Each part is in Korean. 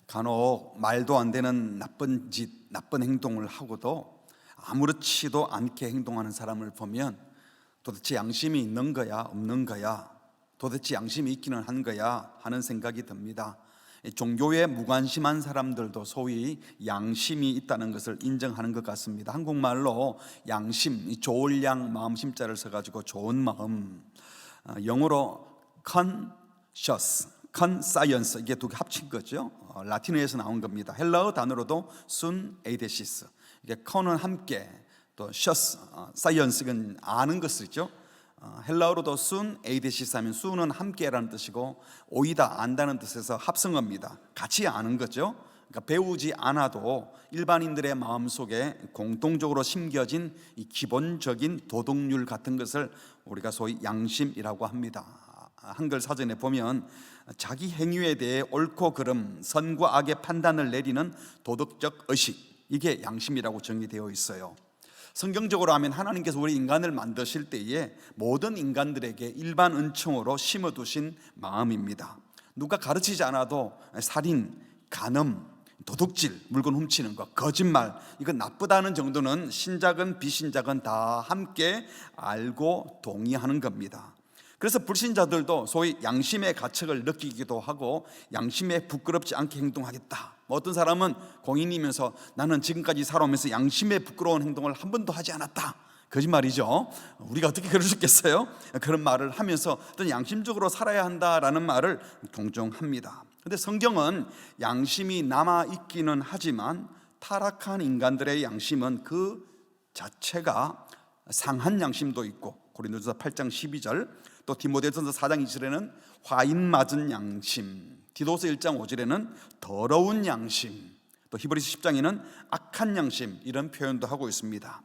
간혹 말도 안 되는 나쁜 짓, 나쁜 행동을 하고도 아무렇지도 않게 행동하는 사람을 보면 도대체 양심이 있는 거야, 없는 거야? 도대체 양심이 있기는 한 거야? 하는 생각이 듭니다. 종교에 무관심한 사람들도 소위 양심이 있다는 것을 인정하는 것 같습니다. 한국말로 양심, 좋을 양 마음심자를 써가지고 좋은 마음, 영어로 conscience, 이게 두 개 합친 거죠. 라틴어에서 나온 겁니다. 헬라어 단어로도 sun eidesis, 이게 con은 함께, 또 science, 이건 아는 것이죠. 헬라어로도 sun eidesis 하면 sun은 함께라는 뜻이고 오이다, 안다는 뜻에서 합성어입니다. 같이 아는 거죠. 그러니까 배우지 않아도 일반인들의 마음속에 공통적으로 심겨진 이 기본적인 도덕률 같은 것을 우리가 소위 양심이라고 합니다. 한글 사전에 보면 자기 행위에 대해 옳고 그름, 선과 악의 판단을 내리는 도덕적 의식, 이게 양심이라고 정의되어 있어요. 성경적으로 하면 하나님께서 우리 인간을 만드실 때에 모든 인간들에게 일반 은총으로 심어두신 마음입니다. 누가 가르치지 않아도 살인, 간음, 도둑질, 물건 훔치는 것, 거짓말, 이건 나쁘다는 정도는 신작은 비신작은 다 함께 알고 동의하는 겁니다. 그래서 불신자들도 소위 양심의 가책을 느끼기도 하고 양심에 부끄럽지 않게 행동하겠다. 어떤 사람은 공인이면서 나는 지금까지 살아오면서 양심에 부끄러운 행동을 한 번도 하지 않았다. 거짓말이죠. 우리가 어떻게 그럴 수 있겠어요? 그런 말을 하면서 어떤 양심적으로 살아야 한다라는 말을 종종 합니다. 그런데 성경은 양심이 남아있기는 하지만 타락한 인간들의 양심은 그 자체가 상한 양심도 있고, 고린도전서 8장 12절, 또 디모데전서 4장 2절에는 화인 맞은 양심, 디도서 1장 5절에는 더러운 양심, 또 히브리서 10장에는 악한 양심, 이런 표현도 하고 있습니다.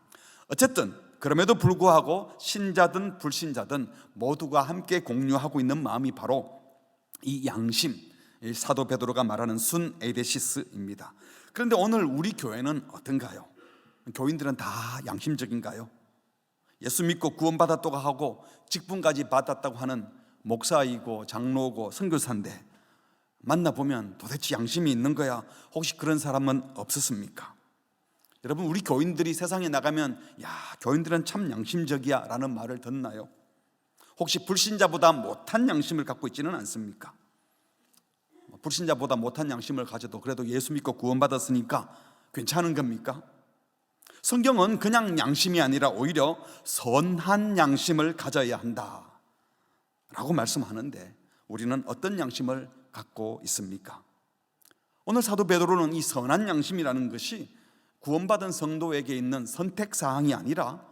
어쨌든 그럼에도 불구하고 신자든 불신자든 모두가 함께 공유하고 있는 마음이 바로 이 양심, 사도 베드로가 말하는 순 에이데시스입니다. 그런데 오늘 우리 교회는 어떤가요? 교인들은 다 양심적인가요? 예수 믿고 구원받았다고 하고 직분까지 받았다고 하는 목사이고 장로고 선교사인데 만나보면 도대체 양심이 있는 거야? 혹시 그런 사람은 없었습니까? 여러분, 우리 교인들이 세상에 나가면 야, 교인들은 참 양심적이야 라는 말을 듣나요? 혹시 불신자보다 못한 양심을 갖고 있지는 않습니까? 불신자보다 못한 양심을 가져도 그래도 예수 믿고 구원받았으니까 괜찮은 겁니까? 성경은 그냥 양심이 아니라 오히려 선한 양심을 가져야 한다 라고 말씀하는데 우리는 어떤 양심을 갖고 있습니까? 오늘 사도 베드로는 이 선한 양심이라는 것이 구원받은 성도에게 있는 선택사항이 아니라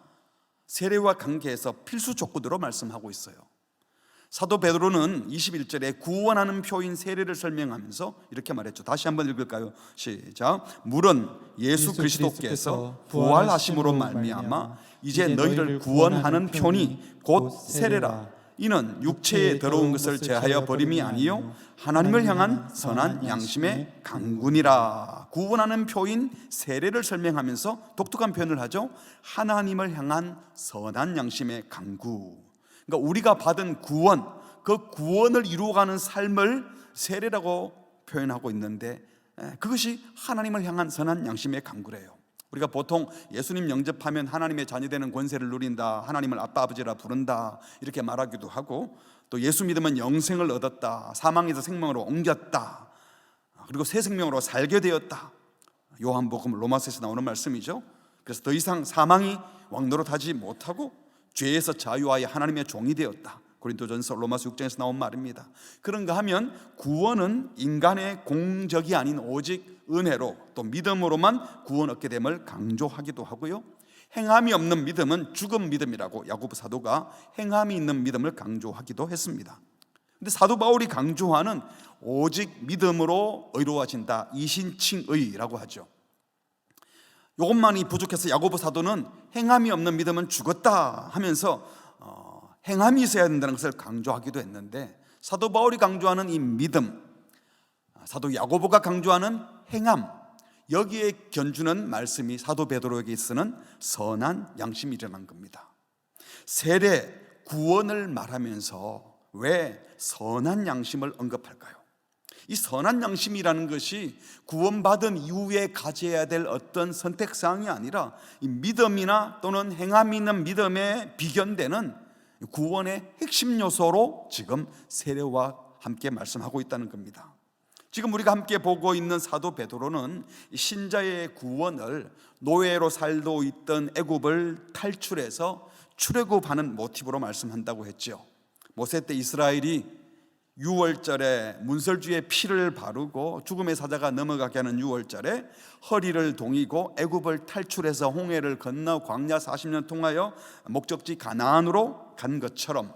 세례와 관계에서 필수 조건으로 말씀하고 있어요. 사도 베드로는 21절에 구원하는 표인 세례를 설명하면서 이렇게 말했죠. 다시 한번 읽을까요? 시작. 물은 예수 그리스도께서 부활하심으로 말미암아 이제 너희를 구원하는 표니 곧 세례라. 이는 육체에 더러운 것을 제하여 버림이 아니요 하나님을 향한 선한 양심의 강군이라. 구원하는 표인 세례를 설명하면서 독특한 표현을 하죠. 하나님을 향한 선한 양심의 강구. 그러니까 우리가 받은 구원, 그 구원을 이루어가는 삶을 세례라고 표현하고 있는데 그것이 하나님을 향한 선한 양심의 강구래요. 우리가 보통 예수님 영접하면 하나님의 자녀되는 권세를 누린다, 하나님을 아빠 아버지라 부른다 이렇게 말하기도 하고, 또 예수 믿으면 영생을 얻었다, 사망에서 생명으로 옮겼다, 그리고 새 생명으로 살게 되었다. 요한복음 로마서에서 나오는 말씀이죠. 그래서 더 이상 사망이 왕노릇하지 못하고 죄에서 자유하여 하나님의 종이 되었다. 고린도전서 로마서 6장에서 나온 말입니다. 그런가 하면 구원은 인간의 공적이 아닌 오직 은혜로 또 믿음으로만 구원 얻게 됨을 강조하기도 하고요, 행함이 없는 믿음은 죽은 믿음이라고 야고보 사도가 행함이 있는 믿음을 강조하기도 했습니다. 근데 사도 바울이 강조하는 오직 믿음으로 의로워진다, 이신칭의라고 하죠. 이것만이 부족해서 야고보 사도는 행함이 없는 믿음은 죽었다 하면서 행함이 있어야 된다는 것을 강조하기도 했는데, 사도 바울이 강조하는 이 믿음, 사도 야고보가 강조하는 행함, 여기에 견주는 말씀이 사도 베드로에게 쓰는 선한 양심이라는 겁니다. 세례, 구원을 말하면서 왜 선한 양심을 언급할까요? 이 선한 양심이라는 것이 구원받은 이후에 가져야 될 어떤 선택사항이 아니라 이 믿음이나 또는 행함이 있는 믿음에 비견되는 구원의 핵심 요소로 지금 세례와 함께 말씀하고 있다는 겁니다. 지금 우리가 함께 보고 있는 사도 베드로는 신자의 구원을 노예로 살고 있던 애굽을 탈출해서 출애굽하는 모티브로 말씀한다고 했죠. 모세 때 이스라엘이 유월절에 문설주에 피를 바르고 죽음의 사자가 넘어가게 하는 유월절에 허리를 동이고 애굽을 탈출해서 홍해를 건너 광야 40년 통하여 목적지 가나안으로 간 것처럼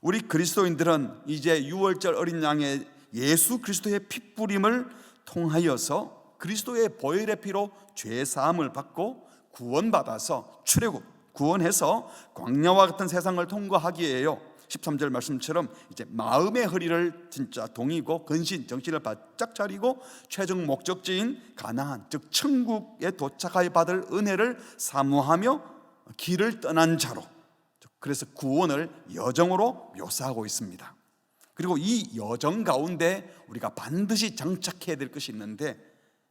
우리 그리스도인들은 이제 유월절 어린 양의 예수 그리스도의 핏부림을 통하여서 그리스도의 보혈의 피로 죄 사함을 받고 구원받아서 출애굽 구원해서 광야와 같은 세상을 통과하기에요. 13절 말씀처럼 이제 마음의 허리를 진짜 동이고 근신 정신을 바짝 차리고 최종 목적지인 가나안 즉 천국에 도착하여 받을 은혜를 사모하며 길을 떠난 자로, 그래서 구원을 여정으로 묘사하고 있습니다. 그리고 이 여정 가운데 우리가 반드시 장착해야 될 것이 있는데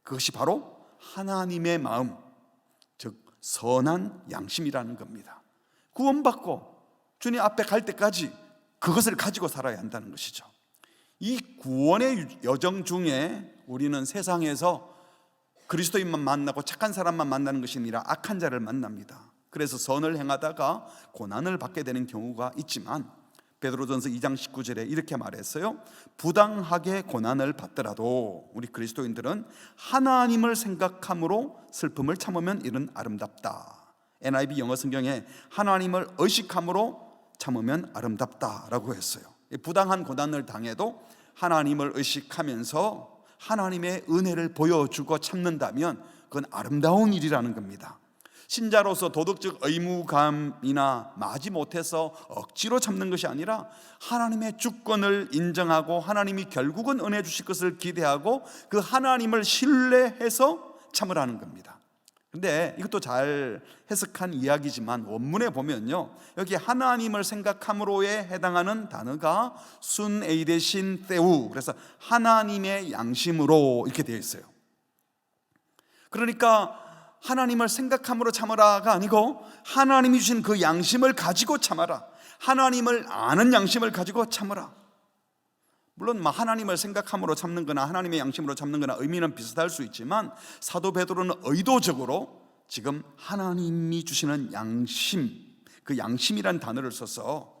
그것이 바로 하나님의 마음, 즉 선한 양심이라는 겁니다. 구원받고 주님 앞에 갈 때까지 그것을 가지고 살아야 한다는 것이죠. 이 구원의 여정 중에 우리는 세상에서 그리스도인만 만나고 착한 사람만 만나는 것이 아니라 악한 자를 만납니다. 그래서 선을 행하다가 고난을 받게 되는 경우가 있지만 베드로전서 2장 19절에 이렇게 말했어요. 부당하게 고난을 받더라도 우리 그리스도인들은 하나님을 생각함으로 슬픔을 참으면 이는 아름답다. NIV 영어 성경에 하나님을 의식함으로 참으면 아름답다라고 했어요. 부당한 고난을 당해도 하나님을 의식하면서 하나님의 은혜를 보여주고 참는다면 그건 아름다운 일이라는 겁니다. 신자로서 도덕적 의무감이나 마지 못해서 억지로 참는 것이 아니라 하나님의 주권을 인정하고 하나님이 결국은 은혜 주실 것을 기대하고 그 하나님을 신뢰해서 참으라는 겁니다. 근데 이것도 잘 해석한 이야기지만 원문에 보면요, 여기 하나님을 생각함으로에 해당하는 단어가 순 에이데신 테우, 그래서 하나님의 양심으로 이렇게 되어 있어요. 그러니까 하나님을 생각함으로 참으라가 아니고 하나님이 주신 그 양심을 가지고 참아라, 하나님을 아는 양심을 가지고 참으라. 물론 하나님을 생각함으로 참는 거나 하나님의 양심으로 참는 거나 의미는 비슷할 수 있지만 사도 베드로는 의도적으로 지금 하나님이 주시는 양심, 그 양심이란 단어를 써서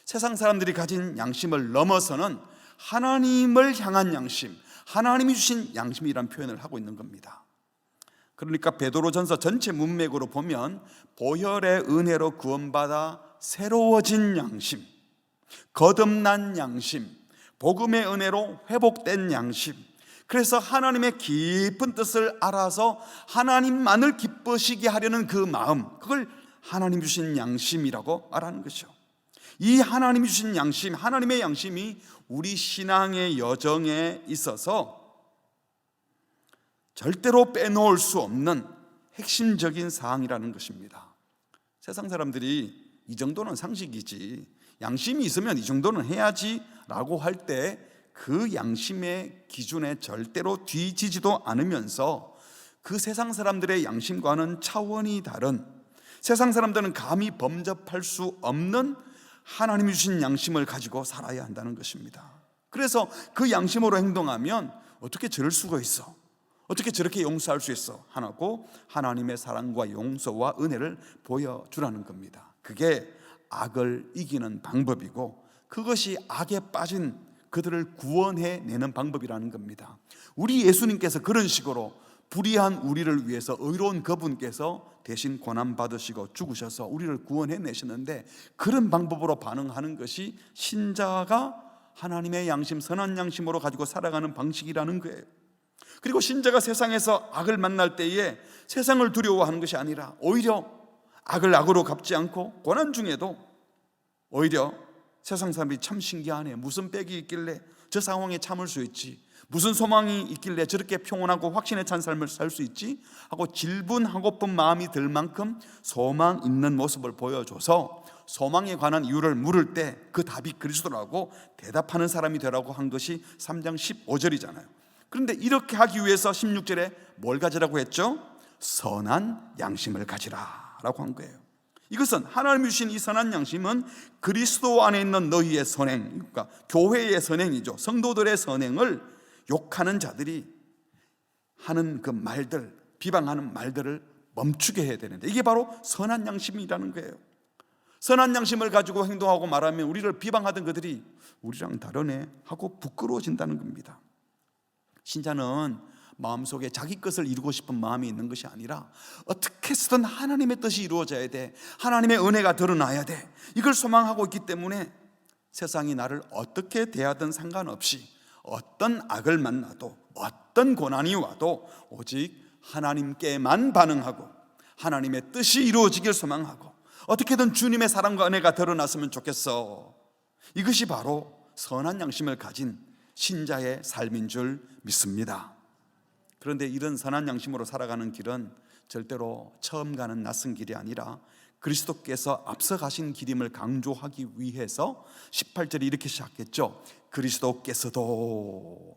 세상 사람들이 가진 양심을 넘어서는 하나님을 향한 양심, 하나님이 주신 양심이란 표현을 하고 있는 겁니다. 그러니까 베드로전서 전체 문맥으로 보면 보혈의 은혜로 구원받아 새로워진 양심, 거듭난 양심, 복음의 은혜로 회복된 양심, 그래서 하나님의 깊은 뜻을 알아서 하나님만을 기쁘시게 하려는 그 마음, 그걸 하나님 주신 양심이라고 말하는 것이죠. 이 하나님이 주신 양심, 하나님의 양심이 우리 신앙의 여정에 있어서 절대로 빼놓을 수 없는 핵심적인 사항이라는 것입니다. 세상 사람들이 이 정도는 상식이지, 양심이 있으면 이 정도는 해야지 라고 할 때 그 양심의 기준에 절대로 뒤지지도 않으면서 그 세상 사람들의 양심과는 차원이 다른, 세상 사람들은 감히 범접할 수 없는 하나님이 주신 양심을 가지고 살아야 한다는 것입니다. 그래서 그 양심으로 행동하면 어떻게 저럴 수가 있어? 어떻게 저렇게 용서할 수 있어? 하고 하나님의 사랑과 용서와 은혜를 보여주라는 겁니다. 그게 악을 이기는 방법이고 그것이 악에 빠진 그들을 구원해내는 방법이라는 겁니다. 우리 예수님께서 그런 식으로 불의한 우리를 위해서 의로운 그분께서 대신 고난받으시고 죽으셔서 우리를 구원해내시는데 그런 방법으로 반응하는 것이 신자가 하나님의 양심, 선한 양심으로 가지고 살아가는 방식이라는 거예요. 그리고 신자가 세상에서 악을 만날 때에 세상을 두려워하는 것이 아니라 오히려 악을 악으로 갚지 않고 고난 중에도 오히려 세상 사람들이 참 신기하네, 무슨 빽이 있길래 저 상황에 참을 수 있지, 무슨 소망이 있길래 저렇게 평온하고 확신에 찬 삶을 살 수 있지 하고 질분하고픈 마음이 들 만큼 소망 있는 모습을 보여줘서 소망에 관한 이유를 물을 때 그 답이 그리스도라고 대답하는 사람이 되라고 한 것이 3장 15절이잖아요. 그런데 이렇게 하기 위해서 16절에 뭘 가지라고 했죠? 선한 양심을 가지라 라고 한 거예요. 이것은 하나님이 주신 이 선한 양심은 그리스도 안에 있는 너희의 선행, 그러니까 교회의 선행이죠. 성도들의 선행을 욕하는 자들이 하는 그 말들, 비방하는 말들을 멈추게 해야 되는데, 이게 바로 선한 양심이라는 거예요. 선한 양심을 가지고 행동하고 말하면 우리를 비방하던 그들이 우리랑 다르네 하고 부끄러워진다는 겁니다. 신자는 마음속에 자기 것을 이루고 싶은 마음이 있는 것이 아니라 어떻게 해서든 하나님의 뜻이 이루어져야 돼, 하나님의 은혜가 드러나야 돼, 이걸 소망하고 있기 때문에 세상이 나를 어떻게 대하든 상관없이, 어떤 악을 만나도, 어떤 고난이 와도 오직 하나님께만 반응하고 하나님의 뜻이 이루어지길 소망하고 어떻게든 주님의 사랑과 은혜가 드러났으면 좋겠어. 이것이 바로 선한 양심을 가진 신자의 삶인 줄 믿습니다. 그런데 이런 선한 양심으로 살아가는 길은 절대로 처음 가는 낯선 길이 아니라 그리스도께서 앞서 가신 길임을 강조하기 위해서 18절이 이렇게 시작했죠. 그리스도께서도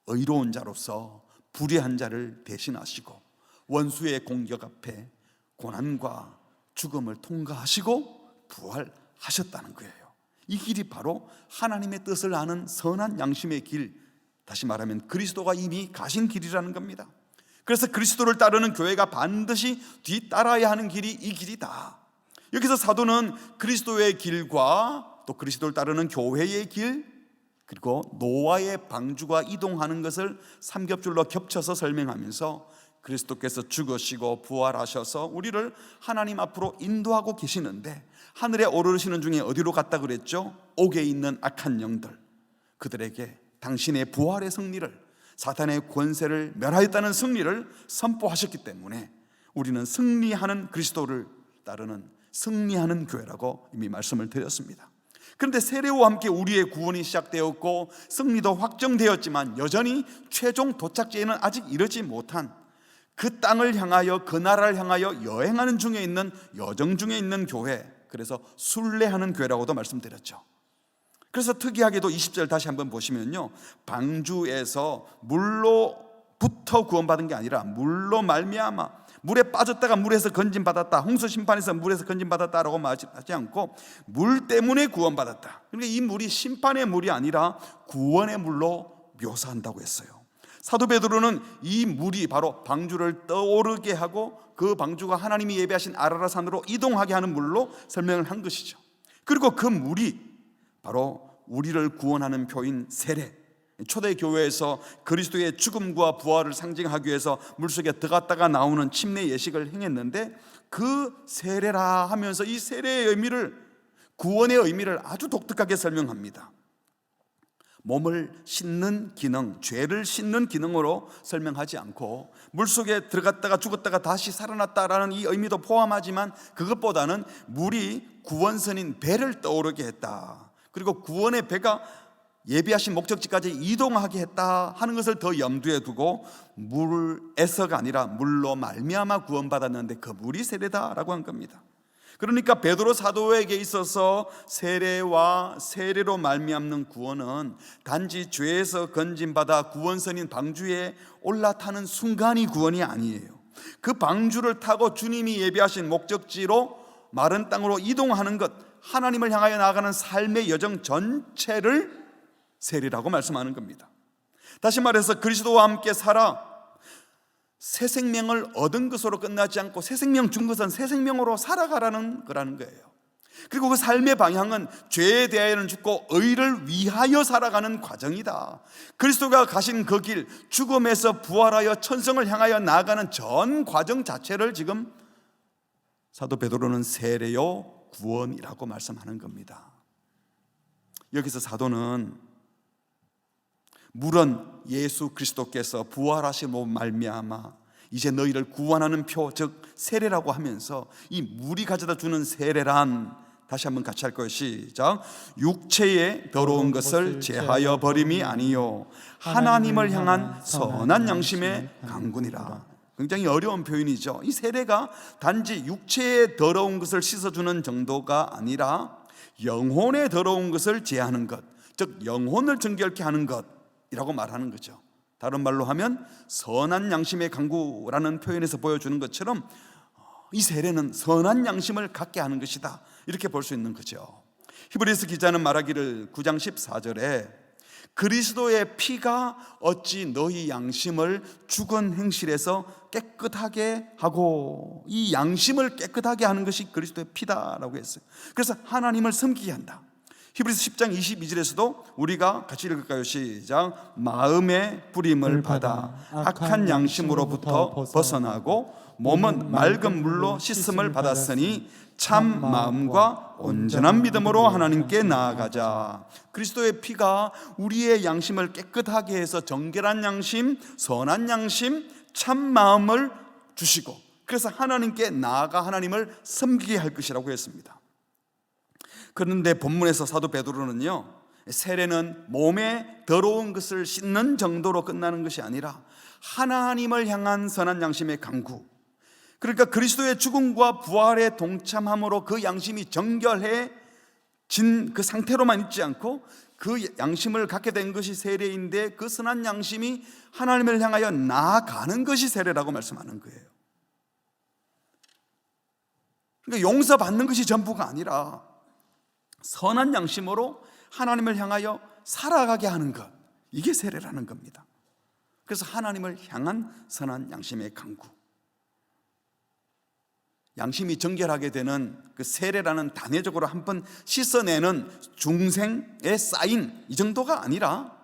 의로운 자로서 불의한 자를 대신하시고 원수의 공격 앞에 고난과 죽음을 통과하시고 부활하셨다는 거예요. 이 길이 바로 하나님의 뜻을 아는 선한 양심의 길, 다시 말하면 그리스도가 이미 가신 길이라는 겁니다. 그래서 그리스도를 따르는 교회가 반드시 뒤따라야 하는 길이 이 길이다. 여기서 사도는 그리스도의 길과 또 그리스도를 따르는 교회의 길, 그리고 노아의 방주가 이동하는 것을 삼겹줄로 겹쳐서 설명하면서 그리스도께서 죽으시고 부활하셔서 우리를 하나님 앞으로 인도하고 계시는데, 하늘에 오르시는 중에 어디로 갔다 그랬죠? 옥에 있는 악한 영들, 그들에게 당신의 부활의 승리를, 사탄의 권세를 멸하였다는 승리를 선포하셨기 때문에 우리는 승리하는 그리스도를 따르는 승리하는 교회라고 이미 말씀을 드렸습니다. 그런데 세례와 함께 우리의 구원이 시작되었고 승리도 확정되었지만 여전히 최종 도착지에는 아직 이르지 못한 그 땅을 향하여, 그 나라를 향하여 여행하는 중에 있는, 여정 중에 있는 교회, 그래서 순례하는 교회라고도 말씀드렸죠. 그래서 특이하게도 20절 다시 한번 보시면요, 방주에서 물로부터 구원받은 게 아니라 물로 말미암아, 물에 빠졌다가 물에서 건진받았다, 홍수 심판에서 물에서 건진받았다라고 말하지 않고 물 때문에 구원받았다. 그러니까 이 물이 심판의 물이 아니라 구원의 물로 묘사한다고 했어요. 사도 베드로는 이 물이 바로 방주를 떠오르게 하고 그 방주가 하나님이 예배하신 아라라산으로 이동하게 하는 물로 설명을 한 것이죠. 그리고 그 물이 바로 우리를 구원하는 표인 세례, 초대교회에서 그리스도의 죽음과 부활을 상징하기 위해서 물속에 들어갔다가 나오는 침례 예식을 행했는데, 그 세례라 하면서 이 세례의 의미를, 구원의 의미를 아주 독특하게 설명합니다. 몸을 씻는 기능, 죄를 씻는 기능으로 설명하지 않고 물속에 들어갔다가 죽었다가 다시 살아났다라는 이 의미도 포함하지만, 그것보다는 물이 구원선인 배를 떠오르게 했다, 그리고 구원의 배가 예비하신 목적지까지 이동하게 했다 하는 것을 더 염두에 두고 물에서가 아니라 물로 말미암아 구원받았는데 그 물이 세례다라고 한 겁니다. 그러니까 베드로 사도에게 있어서 세례와 세례로 말미암는 구원은 단지 죄에서 건진받아 구원선인 방주에 올라타는 순간이 구원이 아니에요. 그 방주를 타고 주님이 예비하신 목적지로 마른 땅으로 이동하는 것, 하나님을 향하여 나아가는 삶의 여정 전체를 세례라고 말씀하는 겁니다. 다시 말해서 그리스도와 함께 살아 새 생명을 얻은 것으로 끝나지 않고 새 생명 준 것은 새 생명으로 살아가라는 거라는 거예요. 그리고 그 삶의 방향은 죄에 대하여는 죽고 의를 위하여 살아가는 과정이다. 그리스도가 가신 그 길, 죽음에서 부활하여 천성을 향하여 나아가는 전 과정 자체를 지금 사도 베드로는 세례요 구원이라고 말씀하는 겁니다. 여기서 사도는 물은 예수 그리스도께서 부활하심으로 말미암아 이제 너희를 구원하는 표, 즉 세례라고 하면서 이 물이 가져다 주는 세례란, 다시 한번 같이 할 거예요. 시작. 육체의 더러운 것을 제하여 버림이 아니요 하나님을 향한 선한 양심의 강군이라. 굉장히 어려운 표현이죠. 이 세례가 단지 육체의 더러운 것을 씻어주는 정도가 아니라 영혼의 더러운 것을 제하는 것, 즉 영혼을 정결케 하는 것이라고 말하는 거죠. 다른 말로 하면 선한 양심의 강구라는 표현에서 보여주는 것처럼 이 세례는 선한 양심을 갖게 하는 것이다, 이렇게 볼 수 있는 거죠. 히브리서 기자는 말하기를 9장 14절에 그리스도의 피가 어찌 너희 양심을 죽은 행실에서 깨끗하게 하고, 이 양심을 깨끗하게 하는 것이 그리스도의 피다라고 했어요. 그래서 하나님을 섬기게 한다. 히브리서 10장 22절에서도 우리가 같이 읽을까요? 시작. 마음의 부림을 받아 악한 양심으로부터 벗어나고 몸은 맑은 물로 씻음을 받았으니 참 마음과 온전한 믿음으로 하나님께 나아가자. 그리스도의 피가 우리의 양심을 깨끗하게 해서 정결한 양심, 선한 양심, 참 마음을 주시고, 그래서 하나님께 나아가 하나님을 섬기게 할 것이라고 했습니다. 그런데 본문에서 사도 베드로는요, 세례는 몸에 더러운 것을 씻는 정도로 끝나는 것이 아니라 하나님을 향한 선한 양심의 강구, 그러니까 그리스도의 죽음과 부활에 동참함으로 그 양심이 정결해진 그 상태로만 있지 않고 그 양심을 갖게 된 것이 세례인데, 그 선한 양심이 하나님을 향하여 나아가는 것이 세례라고 말씀하는 거예요. 그러니까 용서받는 것이 전부가 아니라 선한 양심으로 하나님을 향하여 살아가게 하는 것, 이게 세례라는 겁니다. 그래서 하나님을 향한 선한 양심의 강구, 양심이 정결하게 되는 그 세례라는 단회적으로 한번 씻어내는 중생의 사인, 이 정도가 아니라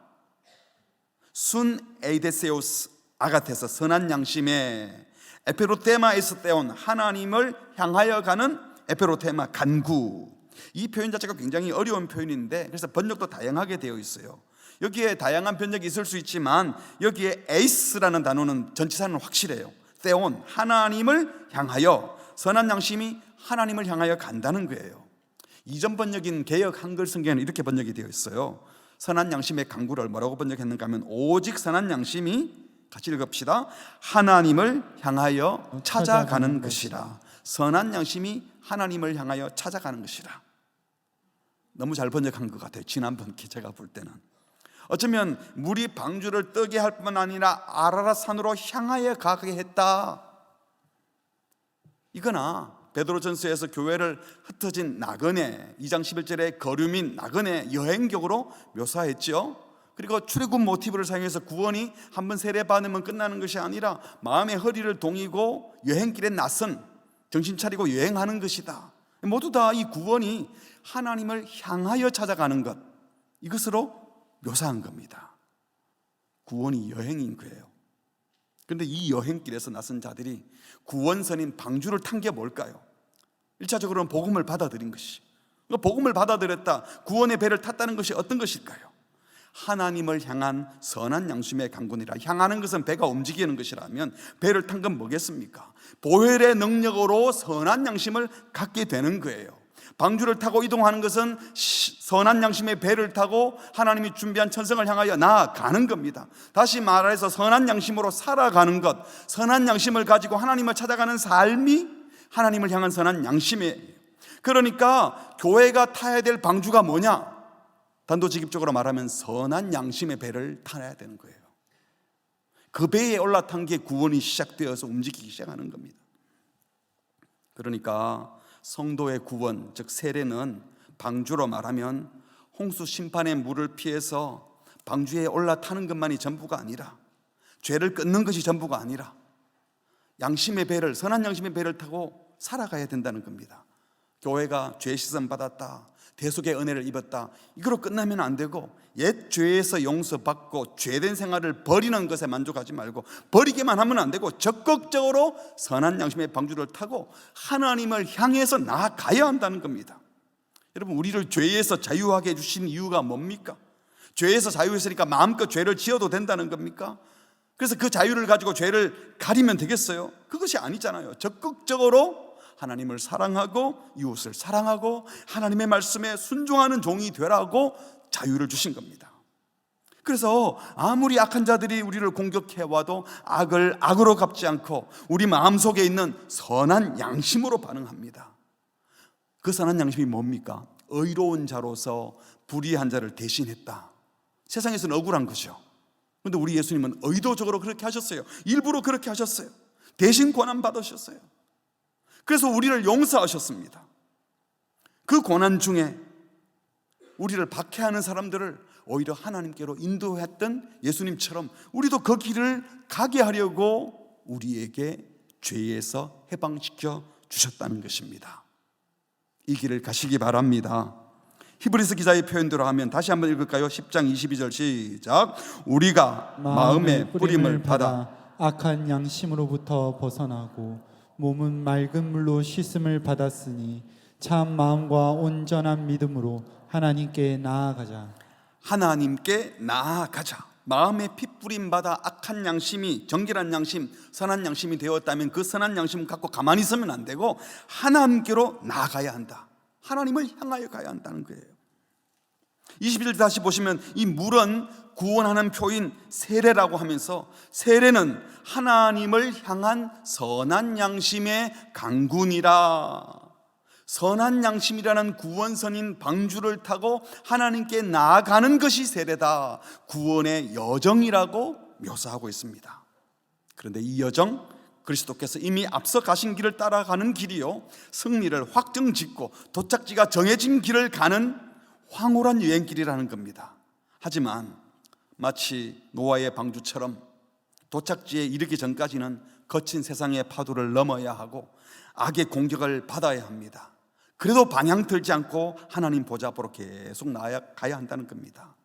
순 에이데세우스 아가테서 선한 양심의 에페로테마에서 떼온 하나님을 향하여 가는 에페로테마 간구, 이 표현 자체가 굉장히 어려운 표현인데 그래서 번역도 다양하게 되어 있어요. 여기에 다양한 번역이 있을 수 있지만 여기에 에이스라는 단어는 전치사는 확실해요. 떼온, 하나님을 향하여, 선한 양심이 하나님을 향하여 간다는 거예요. 이전 번역인 개역 한글 성경에는 이렇게 번역이 되어 있어요. 선한 양심의 강구를 뭐라고 번역했는가 하면 오직 선한 양심이, 같이 읽읍시다, 하나님을 향하여 찾아가는 것이라. 선한 양심이 하나님을 향하여 찾아가는 것이라. 너무 잘 번역한 것 같아요. 지난번 제가 볼 때는 어쩌면 물이 방주를 뜨게 할 뿐만 아니라 아라랏 산으로 향하여 가게 했다. 이거나 베드로전서에서 교회를 흩어진 나그네 2장 11절에 거류민 나그네 여행격으로 묘사했죠. 그리고 출애굽 모티브를 사용해서 구원이 한번 세례받으면 끝나는 것이 아니라 마음의 허리를 동이고 여행길에 나선 정신 차리고 여행하는 것이다. 모두 다 이 구원이 하나님을 향하여 찾아가는 것, 이것으로 묘사한 겁니다. 구원이 여행인 거예요. 그런데 이 여행길에서 나선 자들이 구원선인 방주를 탄 게 뭘까요? 1차적으로는 복음을 받아들인 것이, 복음을 받아들였다, 구원의 배를 탔다는 것이 어떤 것일까요? 하나님을 향한 선한 양심의 강군이라. 향하는 것은 배가 움직이는 것이라면 배를 탄 건 뭐겠습니까? 보혈의 능력으로 선한 양심을 갖게 되는 거예요. 방주를 타고 이동하는 것은 선한 양심의 배를 타고 하나님이 준비한 천성을 향하여 나아가는 겁니다. 다시 말해서 선한 양심으로 살아가는 것, 선한 양심을 가지고 하나님을 찾아가는 삶이 하나님을 향한 선한 양심이에요. 그러니까 교회가 타야 될 방주가 뭐냐? 단도직입적으로 말하면 선한 양심의 배를 타야 되는 거예요. 그 배에 올라탄 게 구원이 시작되어서 움직이기 시작하는 겁니다. 그러니까 성도의 구원, 즉 세례는 방주로 말하면 홍수 심판의 물을 피해서 방주에 올라타는 것만이 전부가 아니라, 죄를 끊는 것이 전부가 아니라 양심의 배를, 선한 양심의 배를 타고 살아가야 된다는 겁니다. 교회가 죄 씻음 받았다, 대속의 은혜를 입었다, 이거로 끝나면 안 되고 옛 죄에서 용서받고 죄된 생활을 버리는 것에 만족하지 말고 버리기만 하면 안 되고 적극적으로 선한 양심의 방주를 타고 하나님을 향해서 나아가야 한다는 겁니다. 여러분, 우리를 죄에서 자유하게 해주신 이유가 뭡니까? 죄에서 자유했으니까 마음껏 죄를 지어도 된다는 겁니까? 그래서 그 자유를 가지고 죄를 가리면 되겠어요? 그것이 아니잖아요. 적극적으로 하나님을 사랑하고 이웃을 사랑하고 하나님의 말씀에 순종하는 종이 되라고 자유를 주신 겁니다. 그래서 아무리 악한 자들이 우리를 공격해와도 악을 악으로 갚지 않고 우리 마음속에 있는 선한 양심으로 반응합니다. 그 선한 양심이 뭡니까? 의로운 자로서 불의한 자를 대신했다. 세상에서는 억울한 거죠. 그런데 우리 예수님은 의도적으로 그렇게 하셨어요. 일부러 그렇게 하셨어요. 대신 고난 받으셨어요. 그래서 우리를 용서하셨습니다. 그 고난 중에 우리를 박해하는 사람들을 오히려 하나님께로 인도했던 예수님처럼 우리도 그 길을 가게 하려고 우리에게 죄에서 해방시켜 주셨다는 것입니다. 이 길을 가시기 바랍니다. 히브리서 기자의 표현대로 하면 다시 한번 읽을까요? 10장 22절 시작. 우리가 마음의 뿌림을 받아 악한 양심으로부터 벗어나고 몸은 맑은 물로 씻음을 받았으니 참 마음과 온전한 믿음으로 하나님께 나아가자. 하나님께 나아가자. 마음에 핏부림 받아 악한 양심이 정결한 양심, 선한 양심이 되었다면 그 선한 양심을 갖고 가만히 있으면 안 되고 하나님께로 나아가야 한다. 하나님을 향하여 가야 한다는 거예요. 21절 다시 보시면 이 물은 구원하는 표인 세례라고 하면서 세례는 하나님을 향한 선한 양심의 강군이라. 선한 양심이라는 구원선인 방주를 타고 하나님께 나아가는 것이 세례다. 구원의 여정이라고 묘사하고 있습니다. 그런데 이 여정, 그리스도께서 이미 앞서 가신 길을 따라가는 길이요, 승리를 확정짓고 도착지가 정해진 길을 가는 황홀한 여행길이라는 겁니다. 하지만 마치 노아의 방주처럼 도착지에 이르기 전까지는 거친 세상의 파도를 넘어야 하고 악의 공격을 받아야 합니다. 그래도 방향 틀지 않고 하나님 보좌 앞으로 계속 나아가야 한다는 겁니다.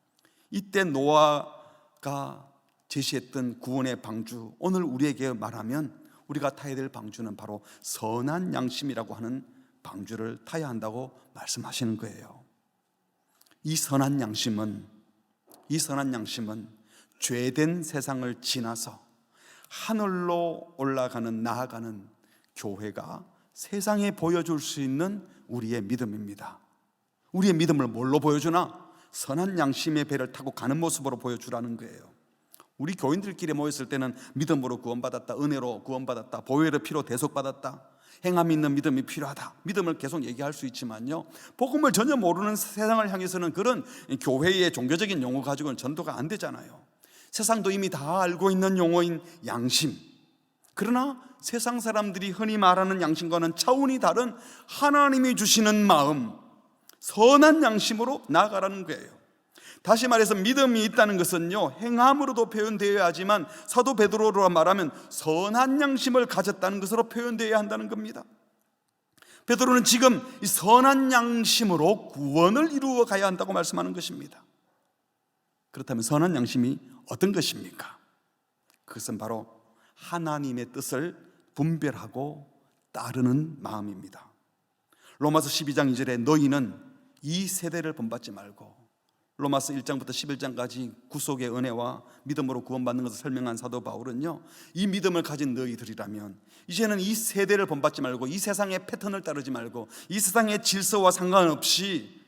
이때 노아가 제시했던 구원의 방주, 오늘 우리에게 말하면 우리가 타야 될 방주는 바로 선한 양심이라고 하는 방주를 타야 한다고 말씀하시는 거예요. 이 선한 양심은 죄된 세상을 지나서 하늘로 올라가는, 나아가는 교회가 세상에 보여줄 수 있는 우리의 믿음입니다. 우리의 믿음을 뭘로 보여주나? 선한 양심의 배를 타고 가는 모습으로 보여주라는 거예요. 우리 교인들끼리 모였을 때는 믿음으로 구원받았다, 은혜로 구원받았다, 보혈의 피로 대속받았다, 행함 있는 믿음이 필요하다, 믿음을 계속 얘기할 수 있지만요, 복음을 전혀 모르는 세상을 향해서는 그런 교회의 종교적인 용어 가지고는 전도가 안 되잖아요. 세상도 이미 다 알고 있는 용어인 양심, 그러나 세상 사람들이 흔히 말하는 양심과는 차원이 다른 하나님이 주시는 마음, 선한 양심으로 나아가라는 거예요. 다시 말해서 믿음이 있다는 것은요, 행함으로도 표현되어야 하지만 사도 베드로로 말하면 선한 양심을 가졌다는 것으로 표현되어야 한다는 겁니다. 베드로는 지금 이 선한 양심으로 구원을 이루어 가야 한다고 말씀하는 것입니다. 그렇다면 선한 양심이 어떤 것입니까? 그것은 바로 하나님의 뜻을 분별하고 따르는 마음입니다. 로마서 12장 2절에 너희는 이 세대를 본받지 말고, 로마서 1장부터 11장까지 구속의 은혜와 믿음으로 구원받는 것을 설명한 사도 바울은요, 이 믿음을 가진 너희들이라면 이제는 이 세대를 본받지 말고, 이 세상의 패턴을 따르지 말고, 이 세상의 질서와 상관없이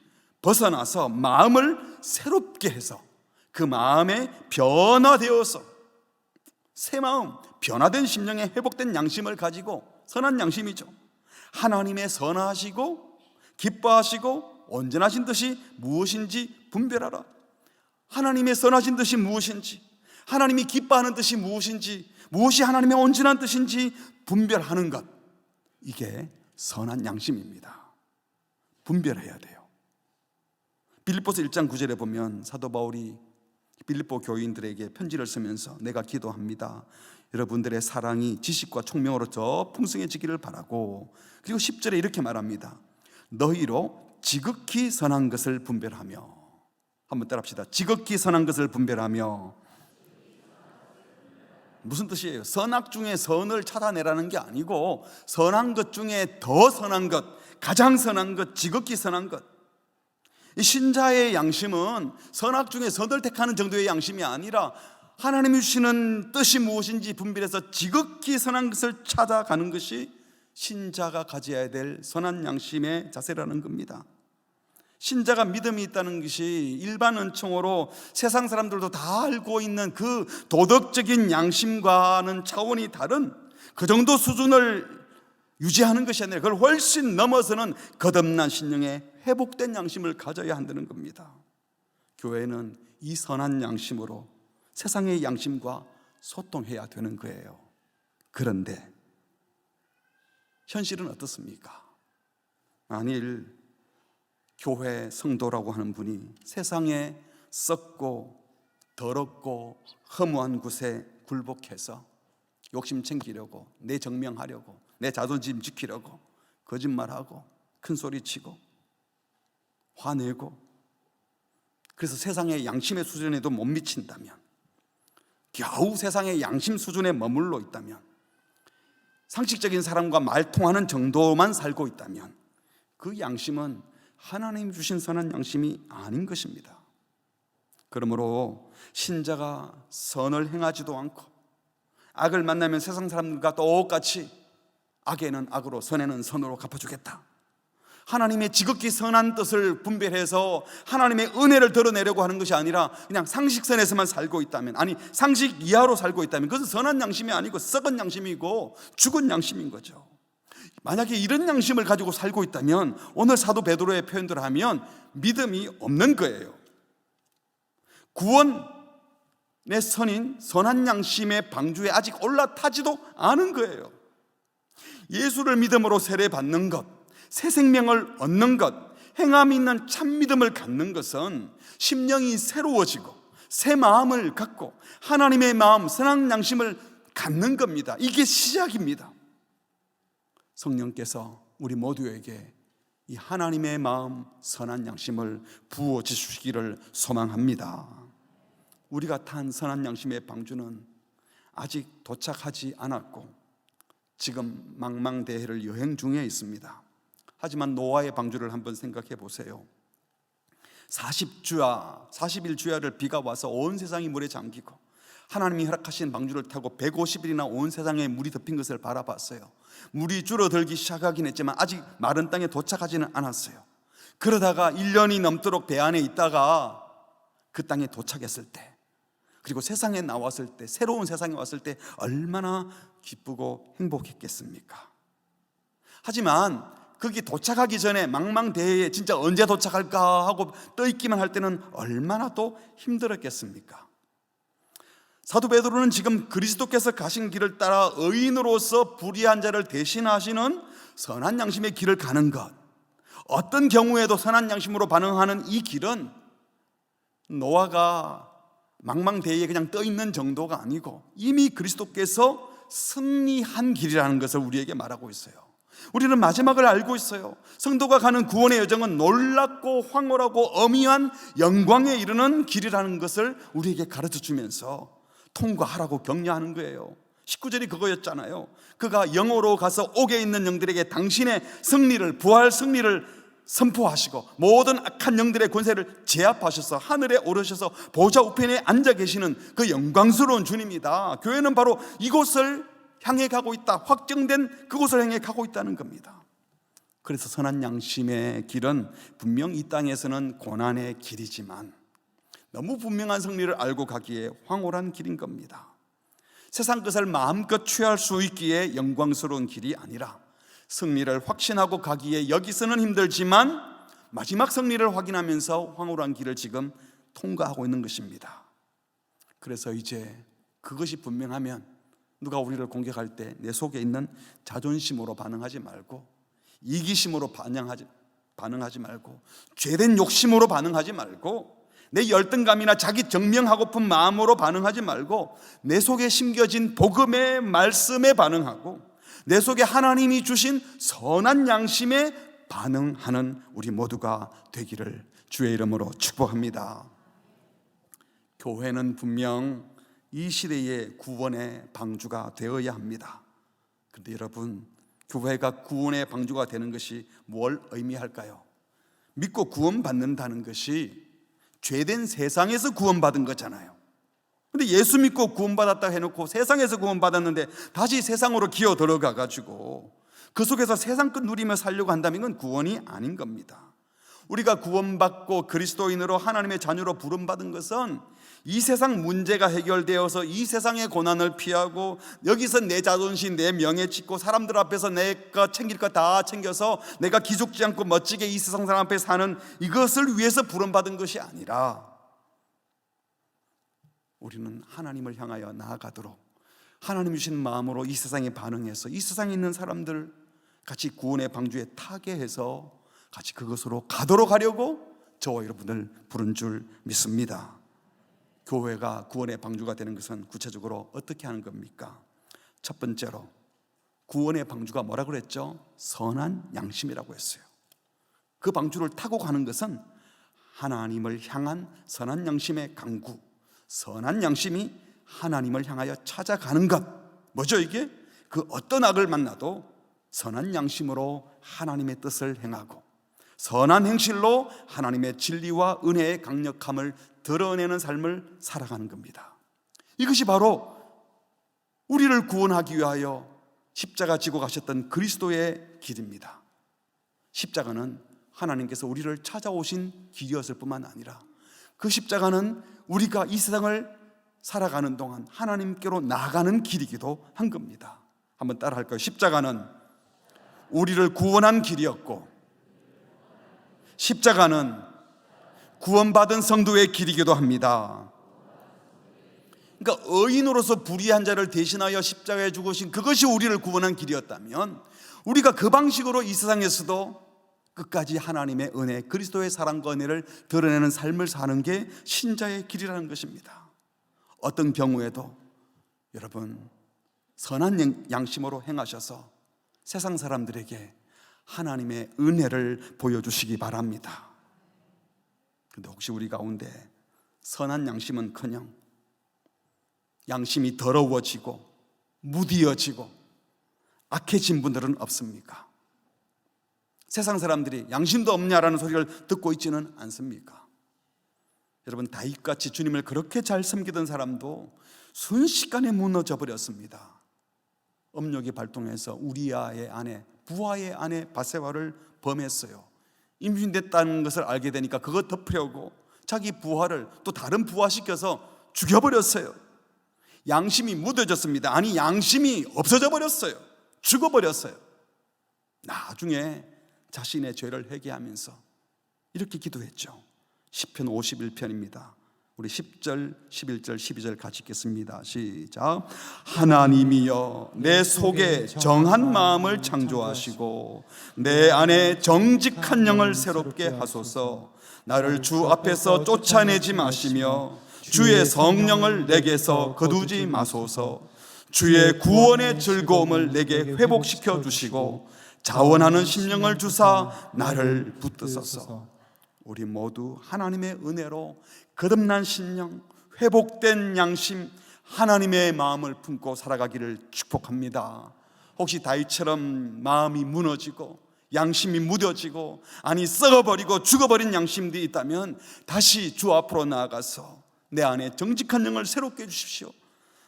벗어나서 마음을 새롭게 해서 그 마음에 변화되어서 새 마음, 변화된 심령에 회복된 양심을 가지고, 선한 양심이죠, 하나님의 선하시고 기뻐하시고 온전하신 뜻이 무엇인지 분별하라. 하나님의 선하신 뜻이 무엇인지, 하나님이 기뻐하는 뜻이 무엇인지, 무엇이 하나님의 온전한 뜻인지 분별하는 것, 이게 선한 양심입니다. 분별해야 돼요. 빌립보서 1장 9절에 보면 사도 바울이 빌립보 교인들에게 편지를 쓰면서 내가 기도합니다, 여러분들의 사랑이 지식과 총명으로 더 풍성해지기를 바라고, 그리고 10절에 이렇게 말합니다. 너희로 지극히 선한 것을 분별하며, 한번 따라합시다. 지극히 선한 것을 분별하며. 무슨 뜻이에요? 선악 중에 선을 찾아내라는 게 아니고 선한 것 중에 더 선한 것, 가장 선한 것, 지극히 선한 것. 이 신자의 양심은 선악 중에 선을 택하는 정도의 양심이 아니라 하나님이 주시는 뜻이 무엇인지 분별해서 지극히 선한 것을 찾아가는 것이 신자가 가져야 될 선한 양심의 자세라는 겁니다. 신자가 믿음이 있다는 것이 일반 은총으로 세상 사람들도 다 알고 있는 그 도덕적인 양심과는 차원이 다른 그 정도 수준을 유지하는 것이 아니라 그걸 훨씬 넘어서는 거듭난 신령의 회복된 양심을 가져야 한다는 겁니다. 교회는 이 선한 양심으로 세상의 양심과 소통해야 되는 거예요. 그런데 현실은 어떻습니까? 만일 교회 성도라고 하는 분이 세상에 썩고 더럽고 허무한 곳에 굴복해서 욕심 챙기려고, 내 정명하려고, 내 자존심 지키려고 거짓말하고 큰소리치고 화내고, 그래서 세상의 양심의 수준에도 못 미친다면, 겨우 세상의 양심 수준에 머물러 있다면, 상식적인 사람과 말통하는 정도만 살고 있다면 그 양심은 하나님 주신 선한 양심이 아닌 것입니다. 그러므로 신자가 선을 행하지도 않고 악을 만나면 세상 사람들과 똑같이 악에는 악으로 선에는 선으로 갚아주겠다, 하나님의 지극히 선한 뜻을 분별해서 하나님의 은혜를 드러내려고 하는 것이 아니라 그냥 상식선에서만 살고 있다면, 아니 상식 이하로 살고 있다면 그것은 선한 양심이 아니고 썩은 양심이고 죽은 양심인 거죠. 만약에 이런 양심을 가지고 살고 있다면 오늘 사도 베드로의 표현대로 하면 믿음이 없는 거예요. 구원의 선인 선한 양심의 방주에 아직 올라타지도 않은 거예요. 예수를 믿음으로 세례받는 것, 새 생명을 얻는 것, 행함이 있는 참 믿음을 갖는 것은 심령이 새로워지고 새 마음을 갖고 하나님의 마음, 선한 양심을 갖는 겁니다. 이게 시작입니다. 성령께서 우리 모두에게 이 하나님의 마음, 선한 양심을 부어 주시기를 소망합니다. 우리가 탄 선한 양심의 방주는 아직 도착하지 않았고 지금 망망대해를 여행 중에 있습니다. 하지만 노아의 방주를 한번 생각해 보세요. 40일주야를 비가 와서 온 세상이 물에 잠기고 하나님이 허락하신 방주를 타고 150일이나 온 세상에 물이 덮인 것을 바라봤어요. 물이 줄어들기 시작하긴 했지만 아직 마른 땅에 도착하지는 않았어요. 그러다가 1년이 넘도록 배 안에 있다가 그 땅에 도착했을 때, 그리고 세상에 나왔을 때, 새로운 세상에 왔을 때 얼마나 기쁘고 행복했겠습니까? 하지만 거기 도착하기 전에 망망대해에 진짜 언제 도착할까 하고 떠있기만 할 때는 얼마나 또 힘들었겠습니까? 사도 베드로는 지금 그리스도께서 가신 길을 따라 의인으로서 불의한 자를 대신하시는 선한 양심의 길을 가는 것, 어떤 경우에도 선한 양심으로 반응하는 이 길은 노아가 망망대해에 그냥 떠있는 정도가 아니고 이미 그리스도께서 승리한 길이라는 것을 우리에게 말하고 있어요. 우리는 마지막을 알고 있어요. 성도가 가는 구원의 여정은 놀랍고 황홀하고 엄미한 영광에 이르는 길이라는 것을 우리에게 가르쳐 주면서 통과하라고 격려하는 거예요. 19절이 그거였잖아요. 그가 영으로 가서 옥에 있는 영들에게 당신의 승리를, 부활 승리를 선포하시고 모든 악한 영들의 권세를 제압하셔서 하늘에 오르셔서 보좌 우편에 앉아 계시는 그 영광스러운 주님이다. 교회는 바로 이곳을 향해 가고 있다. 확정된 그곳을 향해 가고 있다는 겁니다. 그래서 선한 양심의 길은 분명 이 땅에서는 고난의 길이지만 너무 분명한 승리를 알고 가기에 황홀한 길인 겁니다. 세상 것을 마음껏 취할 수 있기에 영광스러운 길이 아니라 승리를 확신하고 가기에 여기서는 힘들지만 마지막 승리를 확인하면서 황홀한 길을 지금 통과하고 있는 것입니다. 그래서 이제 그것이 분명하면 누가 우리를 공격할 때 내 속에 있는 자존심으로 반응하지 말고, 이기심으로 반응하지 말고, 죄된 욕심으로 반응하지 말고, 내 열등감이나 자기 정명하고픈 마음으로 반응하지 말고 내 속에 심겨진 복음의 말씀에 반응하고 내 속에 하나님이 주신 선한 양심에 반응하는 우리 모두가 되기를 주의 이름으로 축복합니다. 교회는 분명 이 시대의 구원의 방주가 되어야 합니다. 그런데 여러분, 교회가 구원의 방주가 되는 것이 뭘 의미할까요? 믿고 구원받는다는 것이 죄된 세상에서 구원받은 거잖아요. 근데 예수 믿고 구원받았다 해놓고 세상에서 구원받았는데 다시 세상으로 기어 들어가 가지고 그 속에서 세상 것 누리며 살려고 한다면 이건 구원이 아닌 겁니다. 우리가 구원받고 그리스도인으로 하나님의 자녀로 부름받은 것은 이 세상 문제가 해결되어서 이 세상의 고난을 피하고 여기서 내 자존심, 내 명예 짓고 사람들 앞에서 내가 챙길 거 다 챙겨서 내가 기죽지 않고 멋지게 이 세상 사람 앞에 사는 이것을 위해서 부름받은 것이 아니라 우리는 하나님을 향하여 나아가도록 하나님 주신 마음으로 이 세상에 반응해서 이 세상에 있는 사람들 같이 구원의 방주에 타게 해서 같이 그것으로 가도록 하려고 저와 여러분을 부른 줄 믿습니다. 교회가 구원의 방주가 되는 것은 구체적으로 어떻게 하는 겁니까? 첫 번째로 구원의 방주가 뭐라고 그랬죠? 선한 양심이라고 했어요. 그 방주를 타고 가는 것은 하나님을 향한 선한 양심의 강구, 선한 양심이 하나님을 향하여 찾아가는 것. 뭐죠 이게? 그 어떤 악을 만나도 선한 양심으로 하나님의 뜻을 행하고 선한 행실로 하나님의 진리와 은혜의 강력함을 드러내는 삶을 살아가는 겁니다. 이것이 바로 우리를 구원하기 위하여 십자가 지고 가셨던 그리스도의 길입니다. 십자가는 하나님께서 우리를 찾아오신 길이었을 뿐만 아니라 그 십자가는 우리가 이 세상을 살아가는 동안 하나님께로 나아가는 길이기도 한 겁니다. 한번 따라 할까요? 십자가는 우리를 구원한 길이었고 십자가는 구원받은 성도의 길이기도 합니다. 그러니까 의인으로서 불의한 자를 대신하여 십자가에 죽으신 그것이 우리를 구원한 길이었다면 우리가 그 방식으로 이 세상에서도 끝까지 하나님의 은혜, 그리스도의 사랑과 은혜를 드러내는 삶을 사는 게 신자의 길이라는 것입니다. 어떤 경우에도 여러분 선한 양심으로 행하셔서 세상 사람들에게 하나님의 은혜를 보여주시기 바랍니다. 그런데 혹시 우리 가운데 선한 양심은커녕 양심이 더러워지고 무디어지고 악해진 분들은 없습니까? 세상 사람들이 양심도 없냐라는 소리를 듣고 있지는 않습니까? 여러분 다윗같이 주님을 그렇게 잘 섬기던 사람도 순식간에 무너져 버렸습니다. 음욕이 발동해서 우리아의 아내, 부하의 아내 바세바를 범했어요. 임신됐다는 것을 알게 되니까 그것 덮으려고 자기 부하를 또 다른 부하시켜서 죽여버렸어요. 양심이 무뎌졌습니다. 아니 양심이 없어져 버렸어요. 죽어버렸어요. 나중에 자신의 죄를 회개하면서 이렇게 기도했죠. 시편 51편입니다. 우리 10절, 11절, 12절 같이 읽겠습니다. 시작. 하나님이여 내 속에 정한 마음을 창조하시고 내 안에 정직한 영을 새롭게 하소서. 나를 주 앞에서 쫓아내지 마시며 주의 성령을 내게서 거두지 마소서. 주의 구원의 즐거움을 내게 회복시켜 주시고 자원하는 심령을 주사 나를 붙드소서. 우리 모두 하나님의 은혜로 거듭난 심령, 회복된 양심, 하나님의 마음을 품고 살아가기를 축복합니다. 혹시 다윗처럼 마음이 무너지고 양심이 무뎌지고 아니 썩어버리고 죽어버린 양심들이 있다면 다시 주 앞으로 나아가서 내 안에 정직한 영을 새롭게 해주십시오.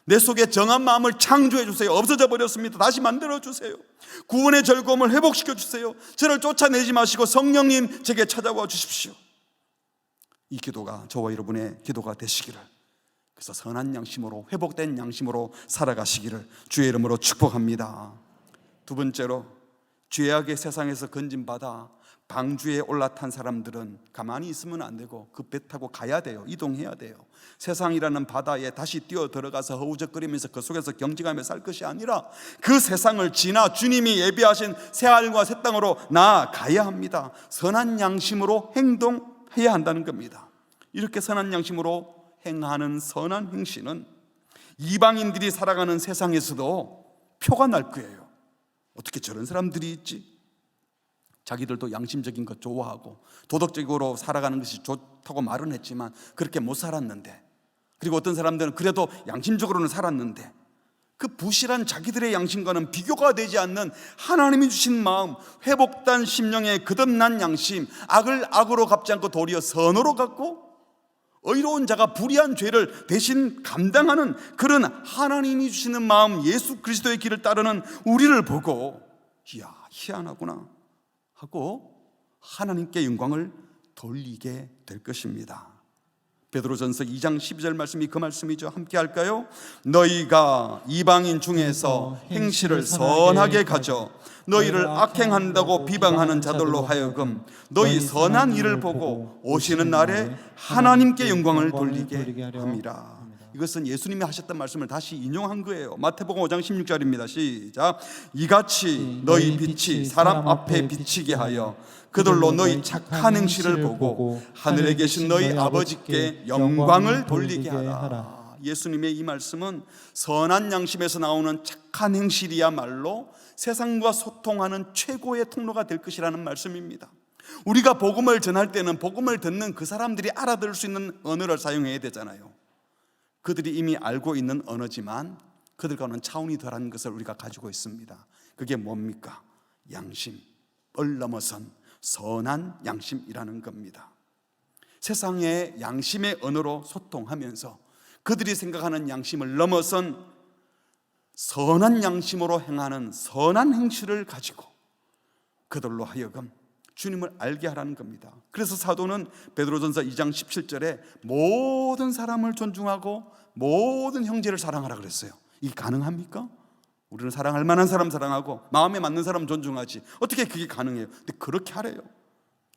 내 속에 정한 마음을 창조해 주세요. 없어져 버렸습니다. 다시 만들어 주세요. 구원의 즐거움을 회복시켜 주세요. 저를 쫓아내지 마시고 성령님 제게 찾아와 주십시오. 이 기도가 저와 여러분의 기도가 되시기를, 그래서 선한 양심으로 회복된 양심으로 살아가시기를 주의 이름으로 축복합니다. 두 번째로 죄악의 세상에서 건진받아 방주에 올라탄 사람들은 가만히 있으면 안 되고 그 배 타고 가야 돼요. 이동해야 돼요. 세상이라는 바다에 다시 뛰어 들어가서 허우적거리면서 그 속에서 경쟁하며 살 것이 아니라 그 세상을 지나 주님이 예비하신 새하늘과 새 땅으로 나아가야 합니다. 선한 양심으로 행동해야 한다는 겁니다. 이렇게 선한 양심으로 행하는 선한 행실은 이방인들이 살아가는 세상에서도 표가 날 거예요. 어떻게 저런 사람들이 있지? 자기들도 양심적인 것 좋아하고 도덕적으로 살아가는 것이 좋다고 말은 했지만 그렇게 못 살았는데, 그리고 어떤 사람들은 그래도 양심적으로는 살았는데 그 부실한 자기들의 양심과는 비교가 되지 않는 하나님이 주신 마음, 회복된 심령의 거듭난 양심, 악을 악으로 갚지 않고 도리어 선으로 갚고 의로운 자가 불의한 죄를 대신 감당하는 그런 하나님이 주시는 마음, 예수 그리스도의 길을 따르는 우리를 보고 이야 희한하구나 하고 하나님께 영광을 돌리게 될 것입니다. 베드로전서 2장 12절 말씀이 그 말씀이죠. 함께 할까요? 너희가 이방인 중에서 행실을 선하게 가져 너희를 악행한다고 비방하는 자들로 하여금 너희 선한 일을 보고 오시는 날에 하나님께 영광을 돌리게 함이라. 이것은 예수님이 하셨던 말씀을 다시 인용한 거예요. 마태복음 5장 16절입니다. 시작. 이같이 너희 빛이 사람 앞에 비치게 하여 그들로 너희 착한 행실을 보고 하늘에 계신 너희 아버지께 영광을 돌리게 하라. 예수님의 이 말씀은 선한 양심에서 나오는 착한 행실이야말로 세상과 소통하는 최고의 통로가 될 것이라는 말씀입니다. 우리가 복음을 전할 때는 복음을 듣는 그 사람들이 알아들을 수 있는 언어를 사용해야 되잖아요. 그들이 이미 알고 있는 언어지만 그들과는 차원이 덜한 것을 우리가 가지고 있습니다. 그게 뭡니까? 양심을 넘어선 선한 양심이라는 겁니다. 세상의 양심의 언어로 소통하면서 그들이 생각하는 양심을 넘어선 선한 양심으로 행하는 선한 행실을 가지고 그들로 하여금 주님을 알게 하라는 겁니다. 그래서 사도는 베드로전서 2장 17절에 모든 사람을 존중하고 모든 형제를 사랑하라 그랬어요. 이게 가능합니까? 우리는 사랑할 만한 사람 사랑하고 마음에 맞는 사람 존중하지. 어떻게 그게 가능해요? 근데 그렇게 하래요.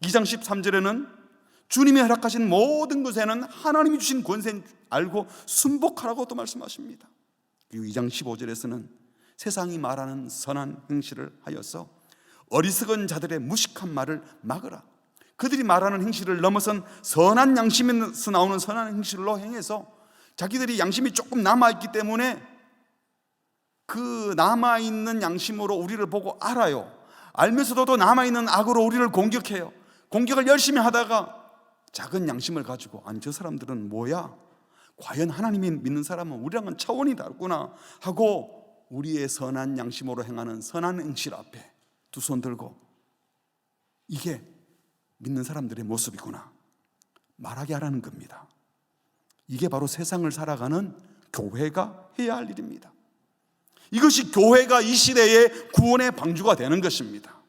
2장 13절에는 주님이 허락하신 모든 것에는 하나님이 주신 권세인 알고 순복하라고 또 말씀하십니다. 그리고 2장 15절에서는 세상이 말하는 선한 행실을 하여서 어리석은 자들의 무식한 말을 막으라. 그들이 말하는 행실을 넘어선 선한 양심에서 나오는 선한 행실로 행해서 자기들이 양심이 조금 남아있기 때문에 그 남아있는 양심으로 우리를 보고 알아요. 알면서도 또 남아있는 악으로 우리를 공격해요. 공격을 열심히 하다가 작은 양심을 가지고 아니 저 사람들은 뭐야? 과연 하나님이 믿는 사람은 우리랑은 차원이 다르구나 하고 우리의 선한 양심으로 행하는 선한 행실 앞에 두 손 들고 이게 믿는 사람들의 모습이구나 말하게 하라는 겁니다. 이게 바로 세상을 살아가는 교회가 해야 할 일입니다. 이것이 교회가 이 시대의 구원의 방주가 되는 것입니다.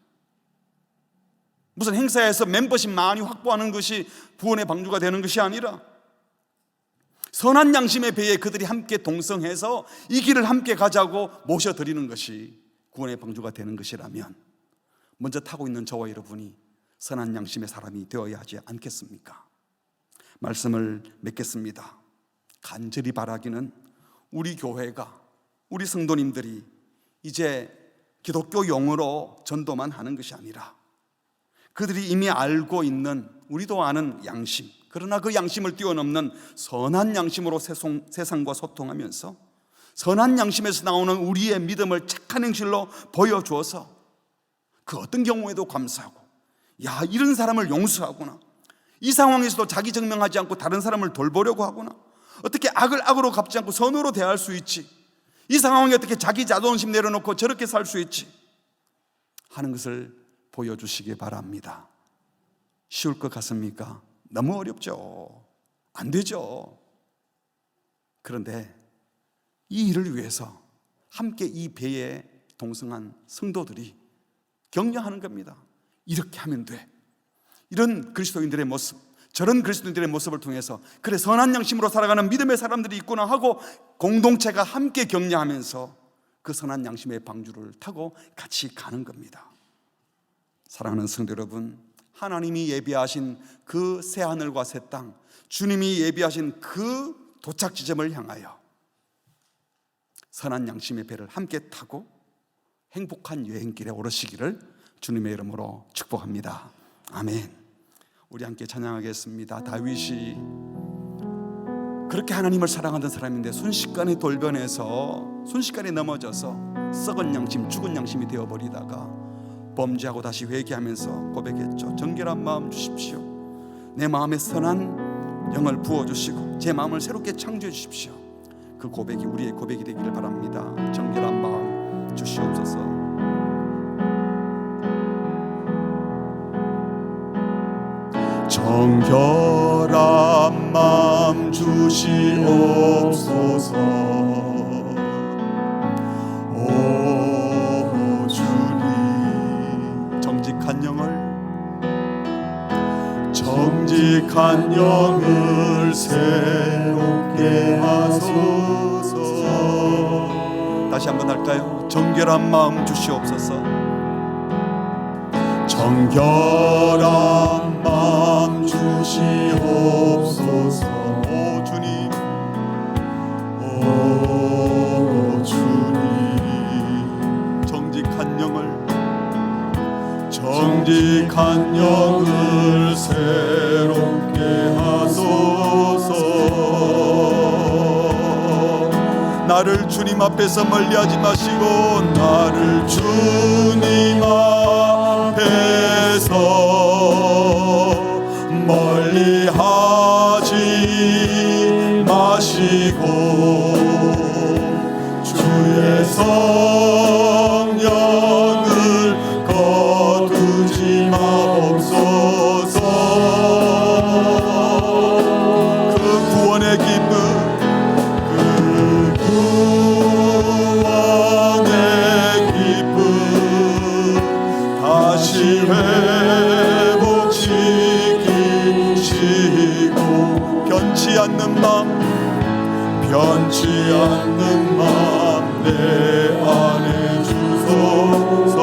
무슨 행사에서 멤버십 많이 확보하는 것이 구원의 방주가 되는 것이 아니라 선한 양심의 배에 그들이 함께 동성해서 이 길을 함께 가자고 모셔드리는 것이 구원의 방주가 되는 것이라면 먼저 타고 있는 저와 여러분이 선한 양심의 사람이 되어야 하지 않겠습니까? 말씀을 맺겠습니다. 간절히 바라기는 우리 교회가 우리 성도님들이 이제 기독교 용어로 전도만 하는 것이 아니라 그들이 이미 알고 있는 우리도 아는 양심, 그러나 그 양심을 뛰어넘는 선한 양심으로 세상과 소통하면서 선한 양심에서 나오는 우리의 믿음을 착한 행실로 보여주어서 그 어떤 경우에도 감사하고 야 이런 사람을 용서하구나, 이 상황에서도 자기 증명하지 않고 다른 사람을 돌보려고 하구나, 어떻게 악을 악으로 갚지 않고 선으로 대할 수 있지, 이 상황에 어떻게 자기 자존심 내려놓고 저렇게 살 수 있지 하는 것을 보여주시기 바랍니다. 쉬울 것 같습니까? 너무 어렵죠. 안 되죠. 그런데 이 일을 위해서 함께 이 배에 동성한 성도들이 격려하는 겁니다. 이렇게 하면 돼. 이런 그리스도인들의 모습, 저런 그리스도인들의 모습을 통해서 그래 선한 양심으로 살아가는 믿음의 사람들이 있구나 하고 공동체가 함께 격려하면서 그 선한 양심의 방주를 타고 같이 가는 겁니다. 사랑하는 성도 여러분, 하나님이 예비하신 그 새하늘과 새 땅, 주님이 예비하신 그 도착 지점을 향하여 선한 양심의 배를 함께 타고 행복한 여행길에 오르시기를 주님의 이름으로 축복합니다. 아멘. 우리 함께 찬양하겠습니다. 다윗이 그렇게 하나님을 사랑하던 사람인데 순식간에 돌변해서 순식간에 넘어져서 썩은 양심, 죽은 양심이 되어버리다가 범죄하고 다시 회개하면서 고백했죠. 정결한 마음 주십시오. 내 마음에 선한 영을 부어주시고 제 마음을 새롭게 창조해 주십시오. 그 고백이 우리의 고백이 되기를 바랍니다. 정결한 마음 주시옵소서. 정결한 마음 주시옵소서. 오 주님, 정직한 영을 정직한 영을 새롭게 하소서. 다시 한번 할까요? 정결한 마음 주시옵소서. 정결한 마음 주시옵소서. 오 주님, 오 주님, 정직한 영을 새롭게 하소서. 나를 주님 앞에서 멀리하지 마시고, 나를 주님 앞에서 멀리하지 마시고, 주의 성령을 거두지 마옵소서. 그 구원의 기쁨, 그 구원의 기쁨 다시 회복시키시고, 변치 않는 마음 내 안에 주소서.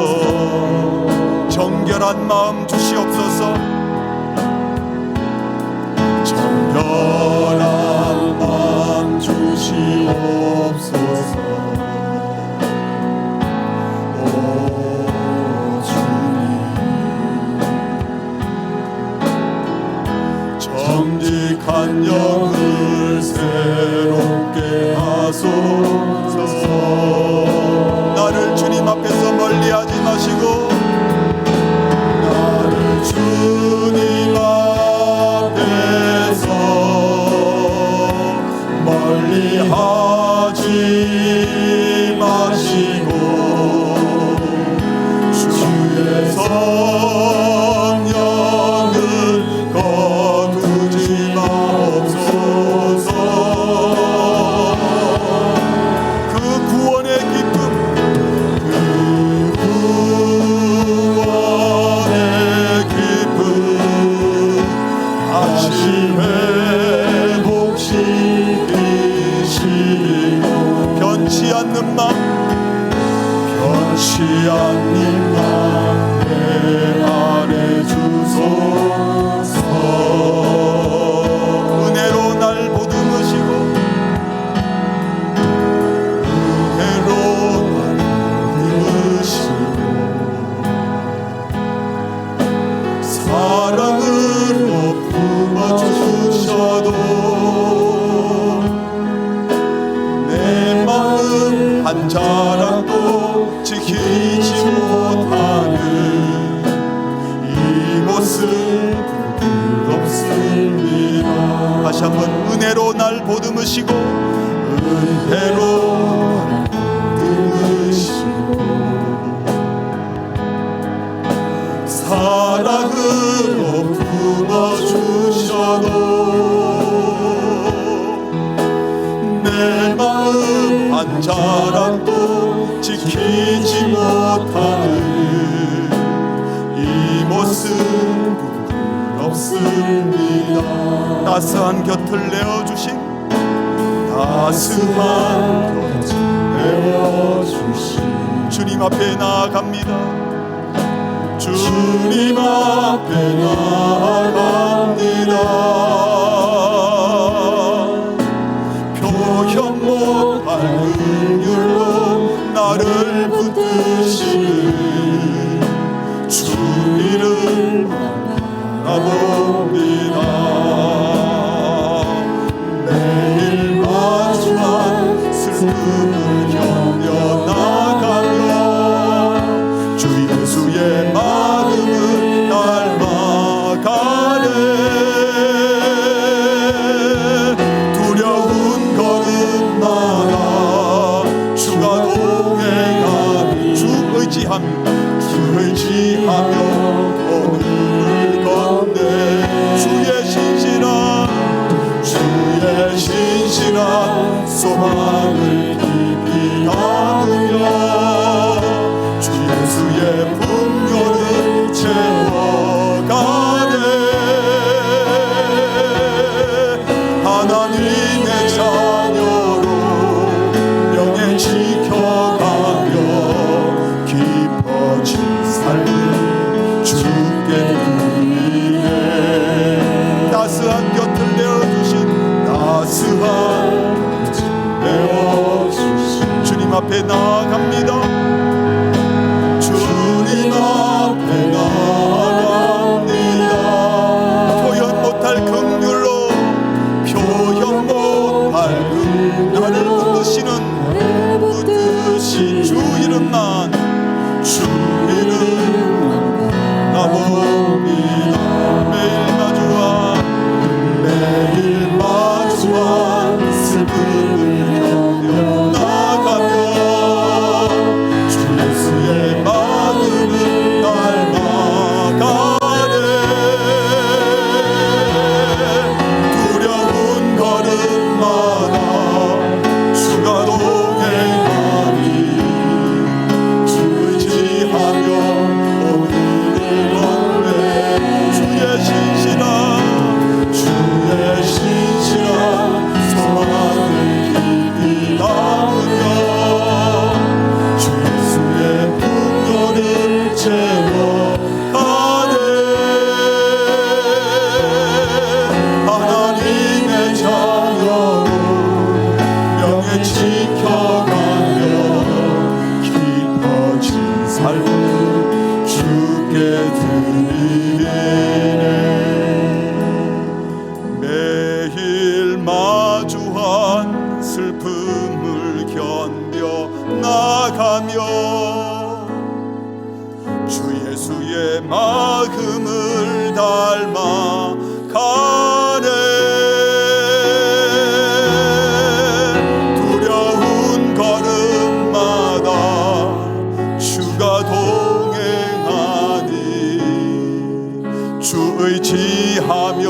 정결한 마음 주시옵소서. 정결한 마음 주시옵소서. 오 주님, 정직한 영을 새롭게 하소서. 나를 주님 앞에서 멀리하지 마시고, 나를 주님 앞에서 멀리하지 마시고, 주의 성령을 거두지 마옵소서. 그 구원의 기쁨, 그 구원의 기쁨 다시 회복시키시고, 변치 않는 마음 내 안에 주소서. 은혜로 날 보듬으시고, 은혜로 날 보듬으시고, 사랑으로 품어주셔도 내 마음 한 자락도 지키지 못하는 이 모습 부끄럽습니다. 다시 한번, 은혜로 날 보듬으시고, 은혜로 날 보듬으시고, 사랑으로 품어주셔도 내 마음 한 자락도 지키지 못하는 이 모습 부끄럽습니다. 따스한 곁을 내어주신, 따스한 곁을 내어주신 주님 앞에 나아갑니다. 주님 앞에 나아갑니다. 표현 못할 긍휼로 나를 붙드시는 주 이름 바라봅니다. 매일 마주한 슬픔을 견뎌나가며 주 예수의 마음을 닮아가네. 두려운 걸음마다 주가 동행하니, 주 의지하며 오늘을 건네. 주의 신실한 소망을 깊이 담으며 주 예수의 풍요를 채워가네. 주 이름만 가봅니다. 매일 마주한 슬픔을 견뎌 나가며 주 예수의 마음을 닮아가네. 두려운 걸음마다 주가 동행하니 주 의지하며 오늘을 건네. 주의 신실한 소망을 깊이 담으며 주 예수의 풍요를 채워가네. 하나님의 자녀로 명예 지켜가며 깊어진 삶을 주께 드리네. 매일 마주한 슬픔을 견뎌 나가며 주 예수의 마음을 닮아가네. 두려운 걸음마다 주가 동행하니 주 의지하며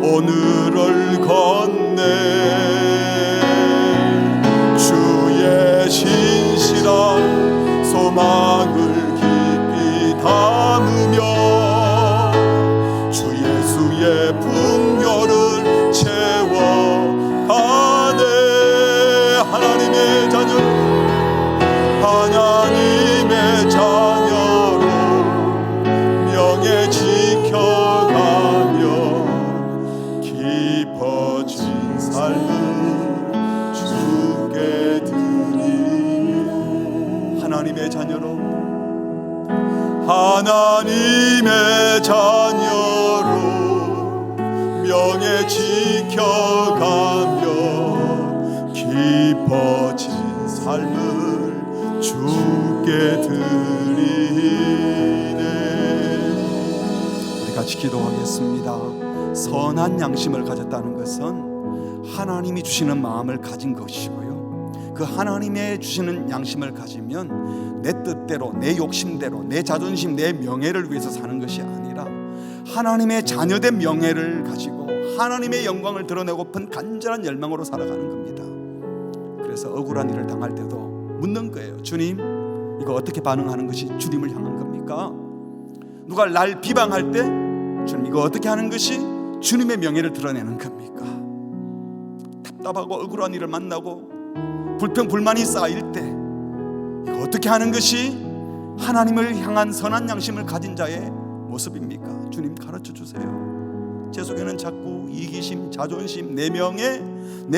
오늘을 건네. 주의 신실한 소망을 깊이 담으며 주 예수의 풍요를 채워가네. 하나님의 자녀로 명예 지켜가며 깊어진 삶을 주께 드리네. 하나님의 자녀로 명예 지켜가며 깊어진 삶을 주께 드리네. 우리 같이 기도하겠습니다. 선한 양심을 가졌다는 것은 하나님이 주시는 마음을 가진 것이고요, 그 하나님의 주시는 양심을 가지면 내 뜻대로, 내 욕심대로, 내 자존심, 내 명예를 위해서 사는 것이 아니라 하나님의 자녀된 명예를 가지고 하나님의 영광을 드러내고픈 간절한 열망으로 살아가는 겁니다. 그래서 억울한 일을 당할 때도 묻는 거예요. 주님, 이거 어떻게 반응하는 것이 주님을 향한 겁니까? 누가 날 비방할 때 주님, 이거 어떻게 하는 것이 주님의 명예를 드러내는 겁니까? 답답하고 억울한 일을 만나고 불평 불만이 쌓일 때 이거 어떻게 하는 것이 하나님을 향한 선한 양심을 가진 자의 모습입니까? 주님, 가르쳐 주세요. 제 속에는 자꾸 이기심, 자존심, 내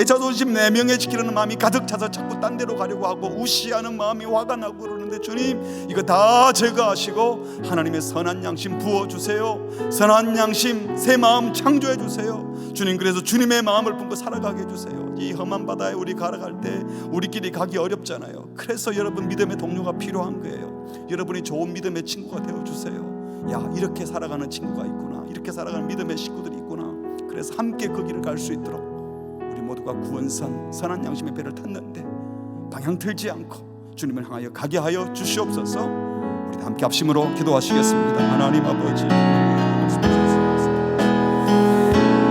자존심, 내 명예 지키려는 마음이 가득 차서 자꾸 딴 데로 가려고 하고 우시하는 마음이 화가 나고 그러는데, 주님, 이거 다 제거하시고 하나님의 선한 양심 부어주세요. 선한 양심, 새 마음 창조해 주세요. 주님, 그래서 주님의 마음을 품고 살아가게 해주세요. 이 험한 바다에 우리 걸어갈 때 우리끼리 가기 어렵잖아요. 그래서 여러분 믿음의 동료가 필요한 거예요. 여러분이 좋은 믿음의 친구가 되어주세요. 야, 이렇게 살아가는 친구가 있구나, 이렇게 살아가는 믿음의 식구들이 있구나. 그래서 함께 그 길을 갈 수 있도록 우리 모두가 구원선 선한 양심의 배를 탔는데 방향 틀지 않고 주님을 향하여 가게 하여 주시옵소서. 우리 함께 합심으로 기도하시겠습니다. 하나님 아버지,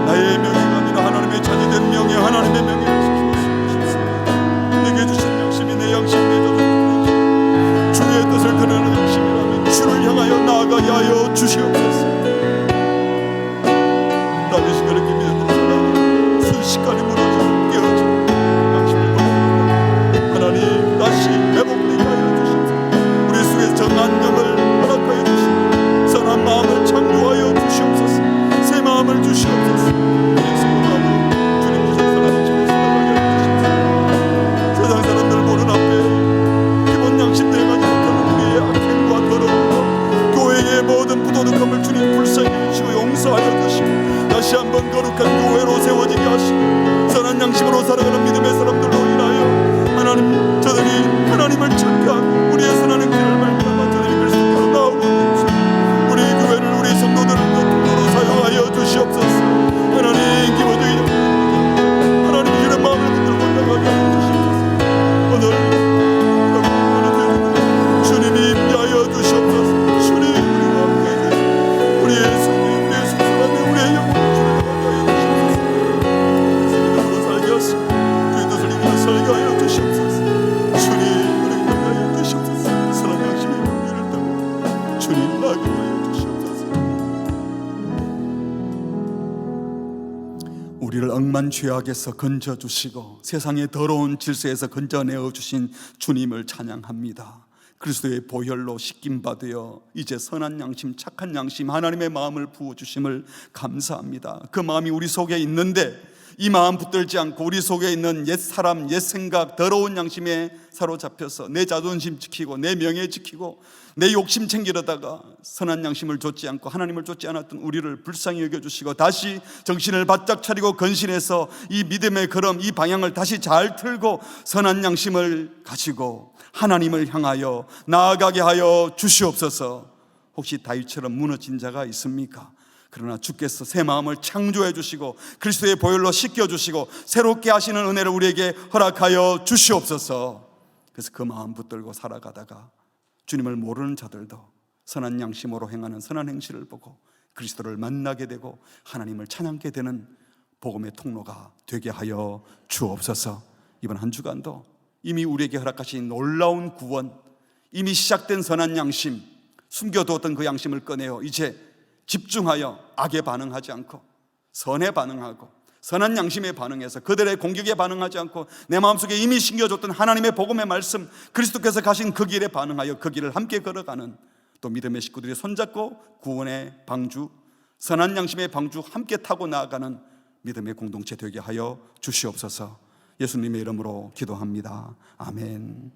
나의 명예가 아니라 하나님의 자녀된 명예, 하나님의 명예를 지키고 싶습니다. 내게 주신 양심이 내 양심, 내 자존심, 주의 뜻을 드러내는 양심이라면 주를 향하여 나아가게 하여 주시옵소서. 나의 시간을 믿음으로 살아가는 순식간에 무너져 깨어져 양심을 버립니다. 하나님, 다시 회복되게 하여 주시옵소서. 우리 속에 정한 영을 허락하여 주시고 선한 마음을 창조하여 주시옵소서. 새 마음을 주시옵소서. 예수의 마음으로 주님 주신 선한 양심을 살아가게 하여 주시옵소서. 세상 사람들 보는 앞에 기본 양심 내가 못하는 우리의 악행과 더러움과 교회의 모든 부도덕함을 하고 우리의 선한 행실을 말미암아 저들이 그리스도께로 나오고 우리 교회를 우리 성도들을 통로로 사용하여 주시옵소서. 하나님 기본적인 하나님 이런 마음을 붙들고 나가게 하여 주시옵소서. 오늘 주님이 임하여 주시옵소서. 주님 우리와 함께 해주시옵소서. 우리의 성령 우리의 숙소라며 우리의 영혼 주님 함께 하여 주시옵소서. 믿음으로 살게 하시고 주의 뜻을 이기며 살게 하여 주시옵소서. 주님 우리를 위하여 주시옵소서. 선한 양심의 긍휼을 따라 주님 나게 하여 주시옵소서. 우리를 억만 죄악에서 건져주시고 세상의 더러운 질서에서 건져내어 주신 주님을 찬양합니다. 그리스도의 보혈로 씻김받으여 이제 선한 양심, 착한 양심, 하나님의 마음을 부어주심을 감사합니다. 그 마음이 우리 속에 있는데 이 마음 붙들지 않고 우리 속에 있는 옛 사람, 옛 생각, 더러운 양심에 사로잡혀서 내 자존심 지키고 내 명예 지키고 내 욕심 챙기려다가 선한 양심을 좇지 않고 하나님을 좇지 않았던 우리를 불쌍히 여겨주시고 다시 정신을 바짝 차리고 건신해서 이 믿음의 걸음, 이 방향을 다시 잘 틀고 선한 양심을 가지고 하나님을 향하여 나아가게 하여 주시옵소서. 혹시 다윗처럼 무너진 자가 있습니까? 그러나 주께서 새 마음을 창조해 주시고 그리스도의 보혈로 씻겨 주시고 새롭게 하시는 은혜를 우리에게 허락하여 주시옵소서. 그래서 그 마음 붙들고 살아가다가 주님을 모르는 자들도 선한 양심으로 행하는 선한 행실을 보고 그리스도를 만나게 되고 하나님을 찬양하게 되는 복음의 통로가 되게 하여 주옵소서. 이번 한 주간도 이미 우리에게 허락하신 놀라운 구원, 이미 시작된 선한 양심, 숨겨두었던 그 양심을 꺼내어 이제 집중하여 악에 반응하지 않고 선에 반응하고 선한 양심에 반응해서 그들의 공격에 반응하지 않고 내 마음속에 이미 심겨줬던 하나님의 복음의 말씀, 그리스도께서 가신 그 길에 반응하여 그 길을 함께 걸어가는 또 믿음의 식구들이 손잡고 구원의 방주, 선한 양심의 방주 함께 타고 나아가는 믿음의 공동체 되게 하여 주시옵소서. 예수님의 이름으로 기도합니다. 아멘.